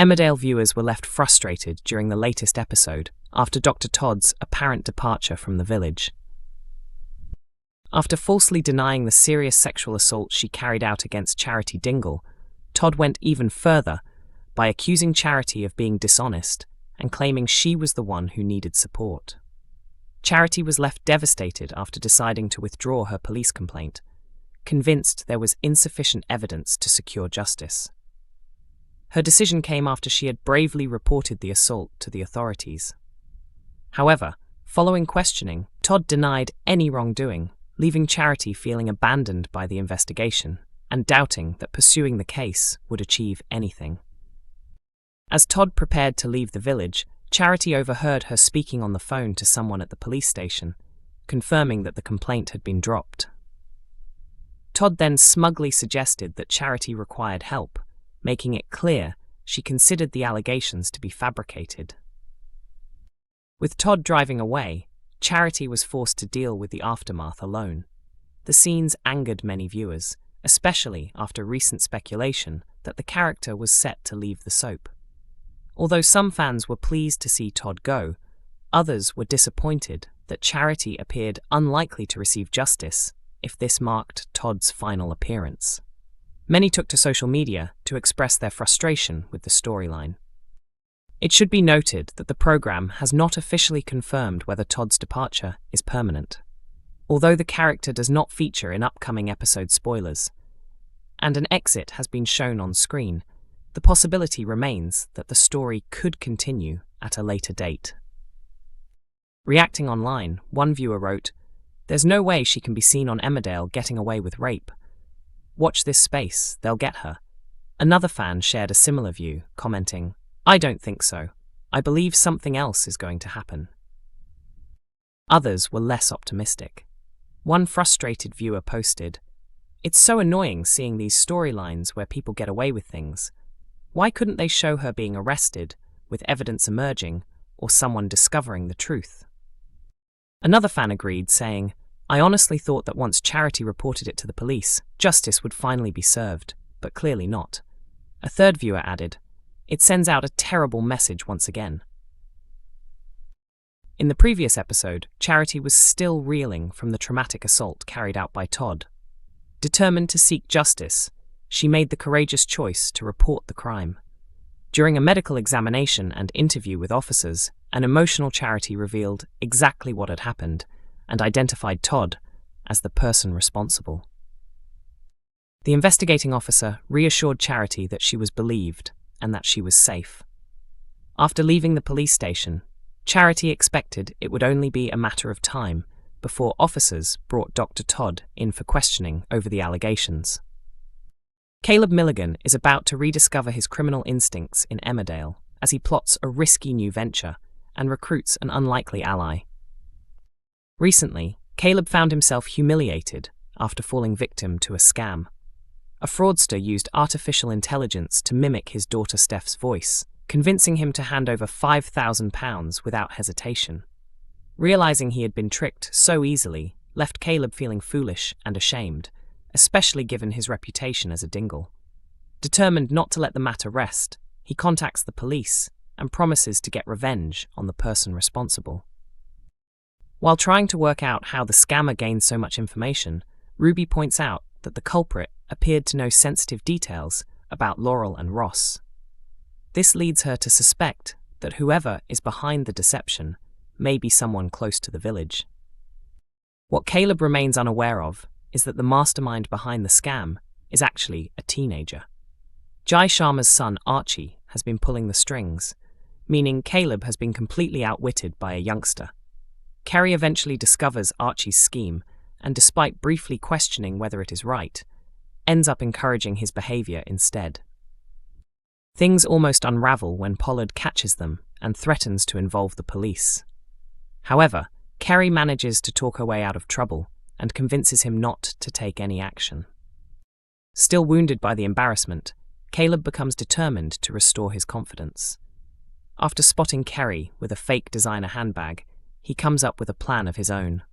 Emmerdale viewers were left frustrated during the latest episode after Dr. Todd's apparent departure from the village. After falsely denying the serious sexual assault she carried out against Charity Dingle, Todd went even further by accusing Charity of being dishonest and claiming she was the one who needed support. Charity was left devastated after deciding to withdraw her police complaint, convinced there was insufficient evidence to secure justice. Her decision came after she had bravely reported the assault to the authorities. However, following questioning, Todd denied any wrongdoing, leaving Charity feeling abandoned by the investigation and doubting that pursuing the case would achieve anything. As Todd prepared to leave the village, Charity overheard her speaking on the phone to someone at the police station, confirming that the complaint had been dropped. Todd then smugly suggested that Charity required help, making it clear she considered the allegations to be fabricated. With Todd driving away, Charity was forced to deal with the aftermath alone. The scenes angered many viewers, especially after recent speculation that the character was set to leave the soap. Although some fans were pleased to see Todd go, others were disappointed that Charity appeared unlikely to receive justice if this marked Todd's final appearance. Many took to social media to express their frustration with the storyline. It should be noted that the program has not officially confirmed whether Todd's departure is permanent. Although the character does not feature in upcoming episode spoilers, and an exit has been shown on screen, the possibility remains that the story could continue at a later date. Reacting online, one viewer wrote, "There's no way she can be seen on Emmerdale getting away with rape. Watch this space, they'll get her." Another fan shared a similar view, commenting, "I don't think so. I believe something else is going to happen." Others were less optimistic. One frustrated viewer posted, "It's so annoying seeing these storylines where people get away with things. Why couldn't they show her being arrested, with evidence emerging, or someone discovering the truth?" Another fan agreed, saying, "I honestly thought that once Charity reported it to the police, justice would finally be served, but clearly not." A third viewer added, "It sends out a terrible message once again." In the previous episode, Charity was still reeling from the traumatic assault carried out by Todd. Determined to seek justice, she made the courageous choice to report the crime. During a medical examination and interview with officers, an emotional Charity revealed exactly what had happened and identified Todd as the person responsible. The investigating officer reassured Charity that she was believed and that she was safe. After leaving the police station, Charity expected it would only be a matter of time before officers brought Dr. Todd in for questioning over the allegations. Caleb Milligan is about to rediscover his criminal instincts in Emmerdale as he plots a risky new venture and recruits an unlikely ally. Recently, Caleb found himself humiliated after falling victim to a scam. A fraudster used artificial intelligence to mimic his daughter Steph's voice, convincing him to hand over £5,000 without hesitation. Realizing he had been tricked so easily left Caleb feeling foolish and ashamed, especially given his reputation as a Dingle. Determined not to let the matter rest, he contacts the police and promises to get revenge on the person responsible. While trying to work out how the scammer gained so much information, Ruby points out that the culprit appeared to know sensitive details about Laurel and Ross. This leads her to suspect that whoever is behind the deception may be someone close to the village. What Caleb remains unaware of is that the mastermind behind the scam is actually a teenager. Jai Sharma's son Archie has been pulling the strings, meaning Caleb has been completely outwitted by a youngster. Kerry eventually discovers Archie's scheme and, despite briefly questioning whether it is right, ends up encouraging his behavior instead. Things almost unravel when Pollard catches them and threatens to involve the police. However, Kerry manages to talk her way out of trouble and convinces him not to take any action. Still wounded by the embarrassment, Caleb becomes determined to restore his confidence. After spotting Kerry with a fake designer handbag, he comes up with a plan of his own.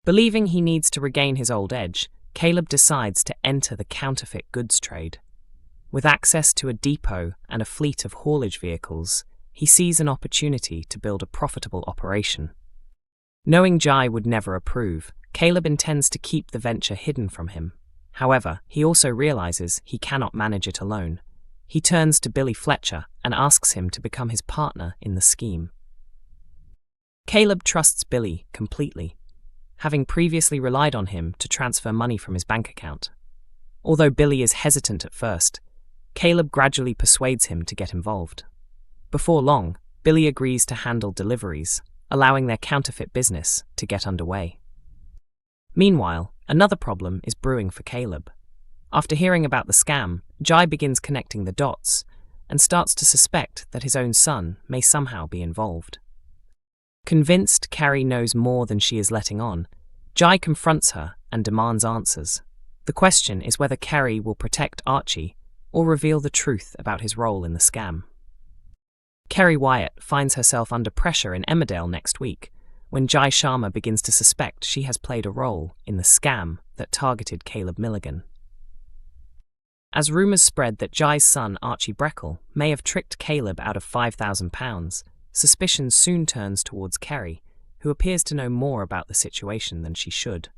Believing he needs to regain his old edge, Caleb decides to enter the counterfeit goods trade. With access to a depot and a fleet of haulage vehicles, he sees an opportunity to build a profitable operation. Knowing Jai would never approve, Caleb intends to keep the venture hidden from him. However, he also realizes he cannot manage it alone. He turns to Billy Fletcher and asks him to become his partner in the scheme. Caleb trusts Billy completely, having previously relied on him to transfer money from his bank account. Although Billy is hesitant at first, Caleb gradually persuades him to get involved. Before long, Billy agrees to handle deliveries, allowing their counterfeit business to get underway. Meanwhile, another problem is brewing for Caleb. After hearing about the scam, Jai begins connecting the dots and starts to suspect that his own son may somehow be involved. Convinced Carrie knows more than she is letting on, Jai confronts her and demands answers. The question is whether Carrie will protect Archie or reveal the truth about his role in the scam. Kerry Wyatt finds herself under pressure in Emmerdale next week, when Jai Sharma begins to suspect she has played a role in the scam that targeted Caleb Milligan. As rumours spread that Jai's son Archie Breckle may have tricked Caleb out of £5,000, suspicion soon turns towards Kerry, who appears to know more about the situation than she should.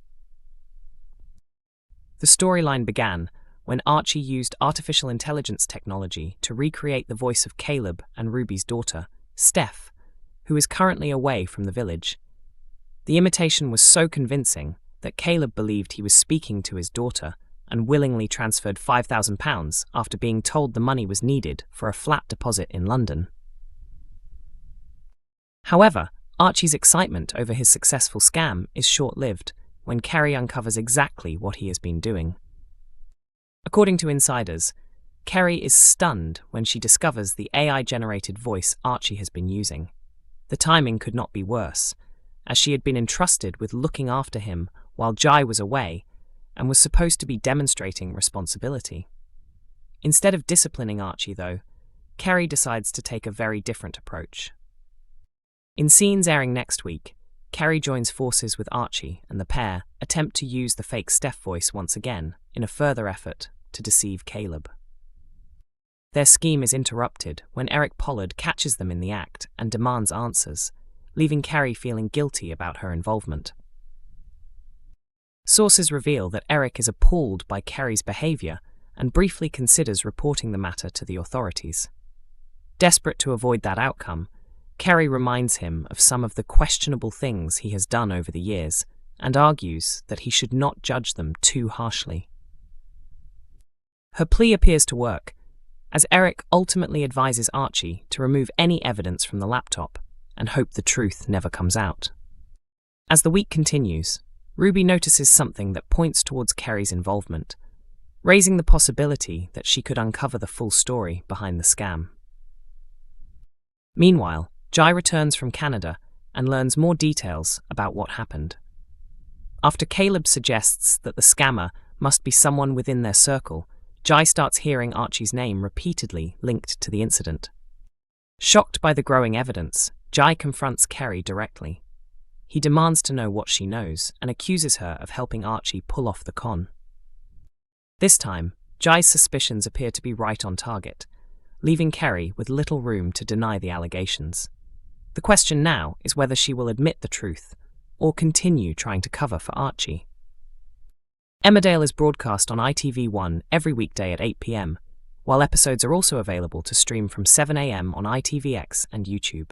The storyline began when Archie used artificial intelligence technology to recreate the voice of Caleb and Ruby's daughter, Steph, who is currently away from the village. The imitation was so convincing that Caleb believed he was speaking to his daughter and willingly transferred £5,000 after being told the money was needed for a flat deposit in London. However, Archie's excitement over his successful scam is short-lived when Kerry uncovers exactly what he has been doing. According to insiders, Kerry is stunned when she discovers the AI-generated voice Archie has been using. The timing could not be worse, as she had been entrusted with looking after him while Jai was away and was supposed to be demonstrating responsibility. Instead of disciplining Archie, though, Kerry decides to take a very different approach. In scenes airing next week, Kerry joins forces with Archie, and the pair attempt to use the fake Steph voice once again in a further effort to deceive Caleb. Their scheme is interrupted when Eric Pollard catches them in the act and demands answers, leaving Kerry feeling guilty about her involvement. Sources reveal that Eric is appalled by Kerry's behaviour and briefly considers reporting the matter to the authorities. Desperate to avoid that outcome, Kerry reminds him of some of the questionable things he has done over the years and argues that he should not judge them too harshly. Her plea appears to work, as Eric ultimately advises Archie to remove any evidence from the laptop and hope the truth never comes out. As the week continues, Ruby notices something that points towards Kerry's involvement, raising the possibility that she could uncover the full story behind the scam. Meanwhile, Jai returns from Canada and learns more details about what happened. After Caleb suggests that the scammer must be someone within their circle, Jai starts hearing Archie's name repeatedly linked to the incident. Shocked by the growing evidence, Jai confronts Kerry directly. He demands to know what she knows and accuses her of helping Archie pull off the con. This time, Jai's suspicions appear to be right on target, leaving Kerry with little room to deny the allegations. The question now is whether she will admit the truth or continue trying to cover for Archie. Emmerdale is broadcast on ITV1 every weekday at 8 p.m, while episodes are also available to stream from 7 a.m. on ITVX and YouTube.